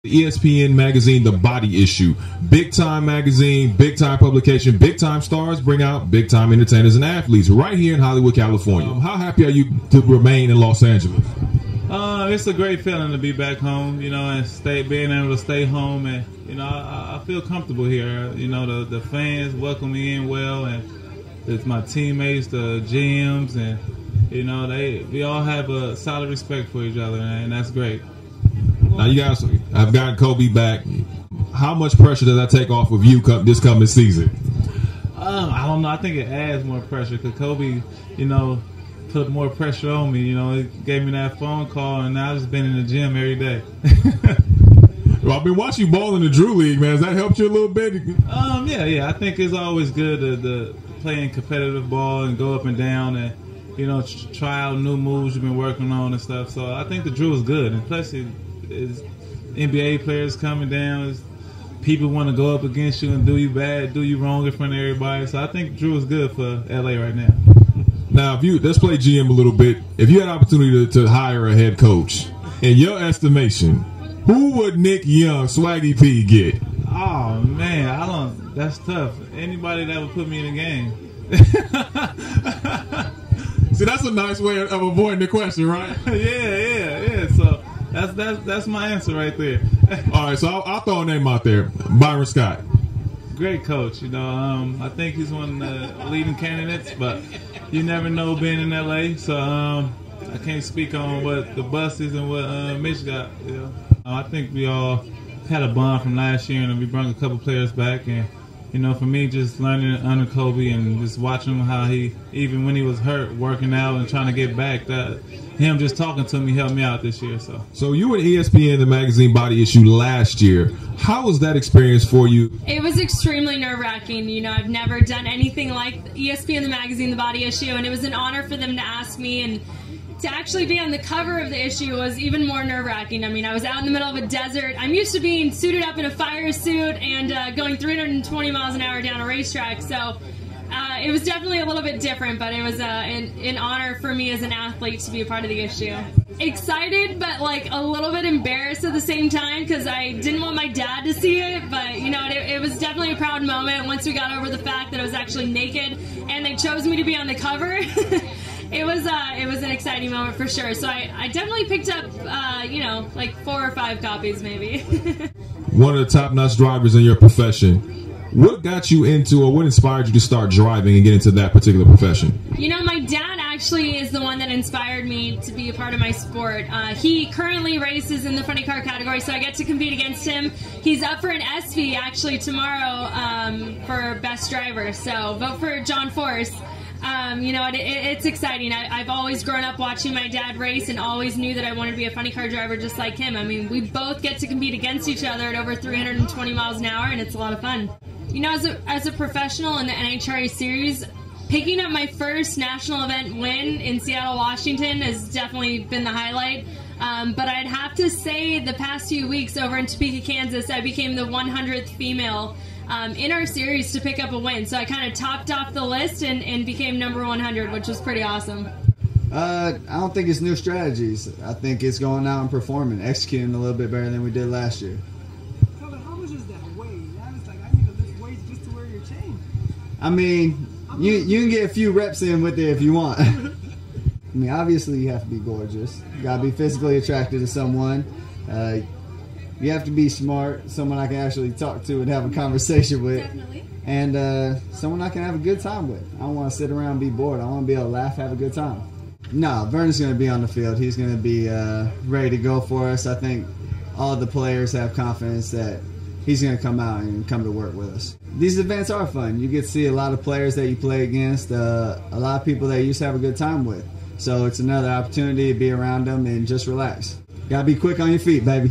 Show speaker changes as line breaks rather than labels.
ESPN magazine, The Body Issue. Big time magazine, big time publication, big time stars bring out big time entertainers and athletes right here in Hollywood, California. How happy are you to remain in Los Angeles?
It's a great feeling to be back home, and being able to stay home, and I feel comfortable here. The fans welcome me in well, and it's my teammates, the GMs, and we all have a solid respect for each other, and that's great.
Now you guys have gotten Kobe back. How much pressure does that take off of you this coming season?
I don't know. I think it adds more pressure because Kobe, put more pressure on me. He gave me that phone call, and now I've just been in the gym every day.
Well, I've been watching you ball in the Drew League, man. Has that helped you a little bit?
Yeah. I think it's always good to play in competitive ball and go up and down and, try out new moves you've been working on and stuff. So I think the Drew is good. And plus, it's NBA players coming down. People want to go up against you and do you bad, do you wrong in front of everybody. So I think Drew is good for LA right now.
Now, let's play GM a little bit. If you had an opportunity to hire a head coach, in your estimation, who would Nick Young, Swaggy P, get?
Oh man, that's tough. Anybody that would put me in the game.
See, that's a nice way of avoiding the question, right?
Yeah. So that's my answer right there.
All right, so I'll throw a name out there. Byron Scott.
Great coach. I think he's one of the leading candidates, but you never know being in LA. So I can't speak on what the bus is and what Mitch got. I think we all had a bond from last year, and we brought a couple players back. And for me, just learning under Kobe and just watching him how he, even when he was hurt, working out and trying to get back, that him just talking to me helped me out this year. So
you were at ESPN, the magazine Body Issue last year. How was that experience for you?
It was extremely nerve-wracking. I've never done anything like ESPN, the magazine, the Body Issue, and it was an honor for them to ask me, and to actually be on the cover of the issue was even more nerve-wracking. I was out in the middle of a desert. I'm used to being suited up in a fire suit and going 320 miles an hour down a racetrack, so it was definitely a little bit different, but it was an honor for me as an athlete to be a part of the issue. Excited, but a little bit embarrassed at the same time because I didn't want my dad to see it, but it was definitely a proud moment once we got over the fact that I was actually naked and they chose me to be on the cover. It was an exciting moment for sure. So I definitely picked up, 4 or 5 copies maybe.
One of the top-notch drivers in your profession. What got you into, or what inspired you to start driving and get into that particular profession?
My dad actually is the one that inspired me to be a part of my sport. He currently races in the funny car category, so I get to compete against him. He's up for an SV actually tomorrow for best driver. So vote for John Force. It's exciting. I've always grown up watching my dad race and always knew that I wanted to be a funny car driver just like him. We both get to compete against each other at over 320 miles an hour, and it's a lot of fun. As a professional in the NHRA series, picking up my first national event win in Seattle, Washington has definitely been the highlight. But I'd have to say the past few weeks over in Topeka, Kansas, I became the 100th female in our series to pick up a win. So I kind of topped off the list and became number 100, which was pretty awesome.
I don't think it's new strategies. I think it's going out and performing, executing a little bit better than we did last year.
So, how much is that weight? Now it's like, I need to lift weights just to wear your chain.
You can get a few reps in with it if you want. Obviously you have to be gorgeous. You gotta be physically attracted to someone. You have to be smart, someone I can actually talk to and have a conversation with.
Definitely.
And someone I can have a good time with. I don't want to sit around and be bored. I want to be able to laugh, have a good time. No, Vernon's going to be on the field. He's going to be ready to go for us. I think all the players have confidence that he's going to come out and come to work with us. These events are fun. You get to see a lot of players that you play against, a lot of people that you used to have a good time with. So it's another opportunity to be around them and just relax. Got to be quick on your feet, baby.